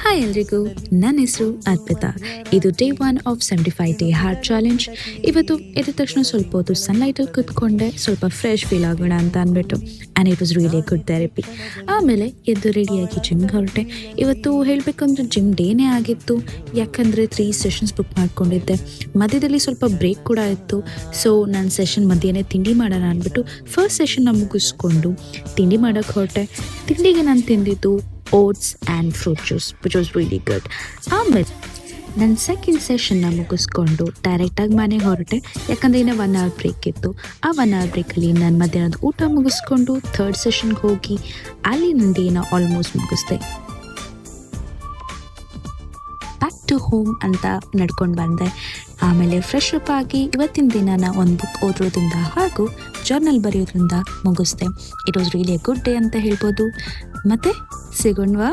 Hi ಎಲ್ರಿಗೂ, ನನ್ನ ಹೆಸರು ಅರ್ಪಿತಾ. ಇದು day 1 of 75 day heart challenge. ಇವತ್ತು ಎದ್ದ ತಕ್ಷಣ ಸ್ವಲ್ಪ ಹೊತ್ತು ಸನ್ಲೈಟಲ್ಲಿ ಕೂತ್ಕೊಂಡೆ, ಸ್ವಲ್ಪ ಫ್ರೆಶ್ ಫೀಲ್ ಆಗೋಣ ಅಂತ ಅಂದ್ಬಿಟ್ಟು. And it was really good therapy. ಆಮೇಲೆ ಎದ್ದು ರೆಡಿಯಾಗಿ ಜಿಮ್ಗೆ ಹೊರಟೆ. ಇವತ್ತು ಹೇಳಬೇಕಂದ್ರೆ ಜಿಮ್ ಡೇನೇ ಆಗಿತ್ತು, ಯಾಕಂದರೆ 3 ಸೆಷನ್ಸ್ ಬುಕ್ ಮಾಡ್ಕೊಂಡಿದ್ದೆ. ಮಧ್ಯದಲ್ಲಿ ಸ್ವಲ್ಪ ಬ್ರೇಕ್ ಕೂಡ ಇತ್ತು. ಸೊ ನನ್ನ ಸೆಷನ್ ಮಧ್ಯೆ ತಿಂಡಿ ಮಾಡೋಣ ಅಂದ್ಬಿಟ್ಟು ಫಸ್ಟ್ ಸೆಷನ್ನ ಮುಗಿಸ್ಕೊಂಡು ತಿಂಡಿ ಮಾಡೋಕ್ಕೆ ಹೊರಟೆ. ತಿಂಡಿಗೆ ನಾನು ತಿಂದಿದ್ದು oats and fruit juice which was really good. ಆಮೇಲೆ ನನ್ನ ಸೆಕೆಂಡ್ ಸೆಷನ್ನ ಮುಗಿಸ್ಕೊಂಡು ಡೈರೆಕ್ಟಾಗಿ ಮನೆಗೆ ಹೊರಟೆ, ಯಾಕಂದರೆ ಇನ್ನೂ 1 ಅವರ್ ಬ್ರೇಕ್ ಇತ್ತು. ಆ 1 ಅವರ್ ಬ್ರೇಕಲ್ಲಿ ನಾನು ಮಧ್ಯಾಹ್ನದ ಊಟ ಮುಗಿಸ್ಕೊಂಡು ಥರ್ಡ್ ಸೆಷನ್ಗೆ ಹೋಗಿ ಅಲ್ಲಿ ನನ್ನ ಡೇನ ಆಲ್ಮೋಸ್ಟ್ ಮುಗಿಸ್ದೆ. ಬ್ಯಾಕ್ ಟು ಹೋಮ್ ಅಂತ ನಡ್ಕೊಂಡು ಬಂದೆ. ಆಮೇಲೆ ಫ್ರೆಶ್ ಅಪ್ ಆಗಿ ಇವತ್ತಿನ ದಿನನ ಒಂದು ಬುಕ್ ಓದೋದ್ರಿಂದ ಹಾಗೂ ಜರ್ನಲ್ ಬರೆಯೋದ್ರಿಂದ ಮುಗಿಸ್ದೆ. It was really a good day ಅಂತ ಹೇಳ್ಬೋದು. ಮತ್ತೆ ಸಿಗೋಣವಾ?